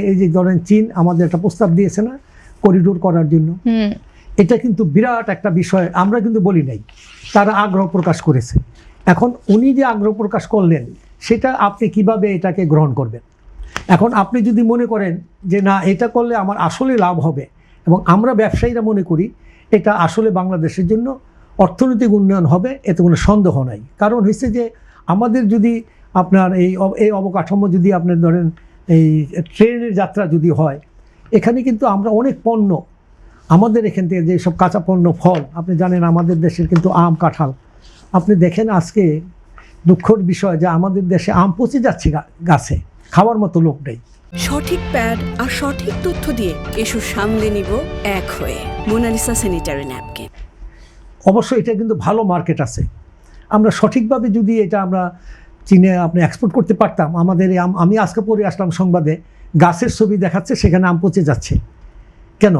এই যে ধরেন চীন আমাদের একটা প্রস্তাব দিয়েছে না করিডোর করার জন্য, এটা কিন্তু বিরাট একটা বিষয়, আমরা কিন্তু বলি নাই, তারা আগ্রহ প্রকাশ করেছে। এখন উনি যে আগ্রহ প্রকাশ করলেন সেটা আপনি কিভাবে এটাকে গ্রহণ করবেন? এখন আপনি যদি মনে করেন যে না এটা করলে আমার আসলে লাভ হবে, এবং আমরা ব্যবসায়ীরা মনে করি এটা আসলে বাংলাদেশের জন্য অর্থনৈতিক উন্নয়ন হবে, এতে কোনো সন্দেহ নাই। কারণ হচ্ছে যে আমাদের যদি আপনার এই অবকাঠামো যদি আপনার ধরেন এই ট্রেনের যাত্রা যদি হয়, এখানে কিন্তু আমরা অনেক পণ্য আমাদের এখান থেকে যেসব কাঁচা পণ্য ফল, আপনি জানেন আমাদের দেশের কিন্তু আম কাঁঠাল, আপনি দেখেন আজকে দুঃখের বিষয় যে আমাদের দেশে আম পচে যাচ্ছে গাছে, খাওয়ার মতো লোক নেই। সঠিক প্যাড আর সঠিক তথ্য দিয়ে এসব সামলে নিব এক হয়ে। Monalisa sanitary napkin. অবশ্যই এটা কিন্তু ভালো মার্কেট আছে, আমরা সঠিকভাবে যদি এটা আমরা চীনে আপনি এক্সপোর্ট করতে পারতাম। আমাদের আমি আজকে পড়ে আসলাম সংবাদে গাছের ছবি দেখাচ্ছে, সেখানে আম পচে যাচ্ছে। কেন?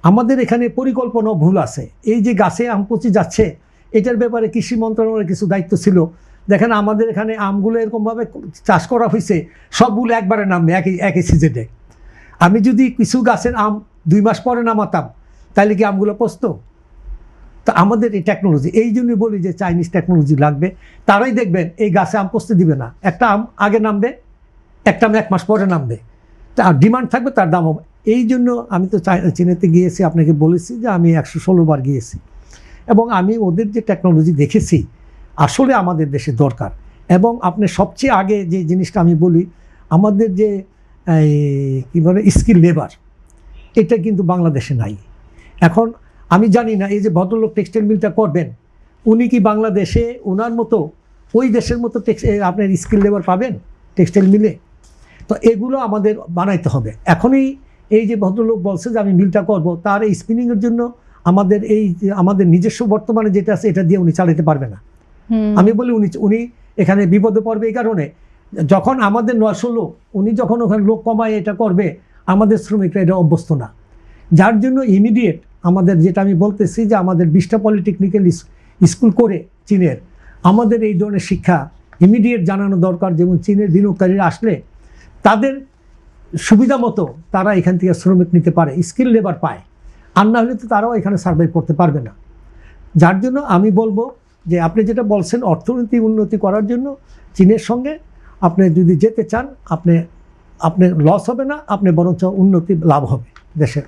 আমাদের এখানে পরিকল্পনা ভুল আছে। এই যে গাছে আম পচে যাচ্ছে, এটার ব্যাপারে কৃষি মন্ত্রণালয়ের কিছু দায়িত্ব ছিল। দেখেন আমাদের এখানে আমগুলো এরকমভাবে চাষ করা হয়েছে, সবগুলো একবারে নামবে একই সিজনে। আমি যদি কিছু গাছের আম 2 মাস পরে নামাতাম, তাহলে কি আমগুলো পচতো? তো আমাদের এই টেকনোলজি, এই জন্যই বলি যে চাইনিজ টেকনোলজি লাগবে। তারাই দেখবেন এই গাছে আম পচতে দিবে না, একটা আম আগে নামবে, একটা আম 1 মাস পরে নামবে, তার ডিমান্ড থাকবে, তার দাম হবে। এই জন্য আমি তো চীনেতে গিয়েছি, আপনাকে বলেছি যে আমি 116 বার গিয়েছি, এবং আমি ওদের যে টেকনোলজি দেখেছি আসলে আমাদের দেশে দরকার। এবং আপনি সবচেয়ে আগে যে জিনিসটা আমি বলি, আমাদের যে কী বলে স্কিল লেবার, এটা কিন্তু বাংলাদেশে নাই। এখন আমি জানি না এই যে ভদ্রলোক টেক্সটাইল মিলটা করবেন, উনি কি বাংলাদেশে ওনার মতো ওই দেশের মতো আপনার স্কিল লেবার পাবেন টেক্সটাইল মিলে? তো এগুলো আমাদের বানাইতে হবে। এখনই এই যে ভদ্রলোক বলছে যে আমি মিলটা করব, তার এই স্পিনিংয়ের জন্য আমাদের নিজস্ব বর্তমানে যেটা আছে এটা দিয়ে উনি চালাতে পারবে না। আমি বলি উনি এখানে বিপদে পড়বে। এই কারণে যখন আমাদের 900 লোক, উনি যখন ওখানে লোক কমায় এটা করবে, আমাদের শ্রমিকরা এটা অভ্যস্ত না। যার জন্য ইমিডিয়েট আমাদের যেটা আমি বলতেছি যে আমাদের 20টা পলিটেকনিক্যাল স্কুল করে চীনের, আমাদের এই ধরনের শিক্ষা ইমিডিয়েট জানানো দরকার। যেমন চীনের বিনিয়োগকারীরা আসলে তাদের সুবিধা মতো তারা এখান থেকে শ্রমিক নিতে পারে, স্কিল লেবার পায়, আর না হলে তো তারাও এখানে সার্ভাইভ করতে পারবে না। যার জন্য আমি বলবো যে আপনি যেটা বলছেন অর্থনীতি উন্নতি করার জন্য চীনের সঙ্গে আপনি যদি যেতে চান, আপনি লস হবে না, আপনি বরঞ্চ উন্নতি লাভ হবে দেশের।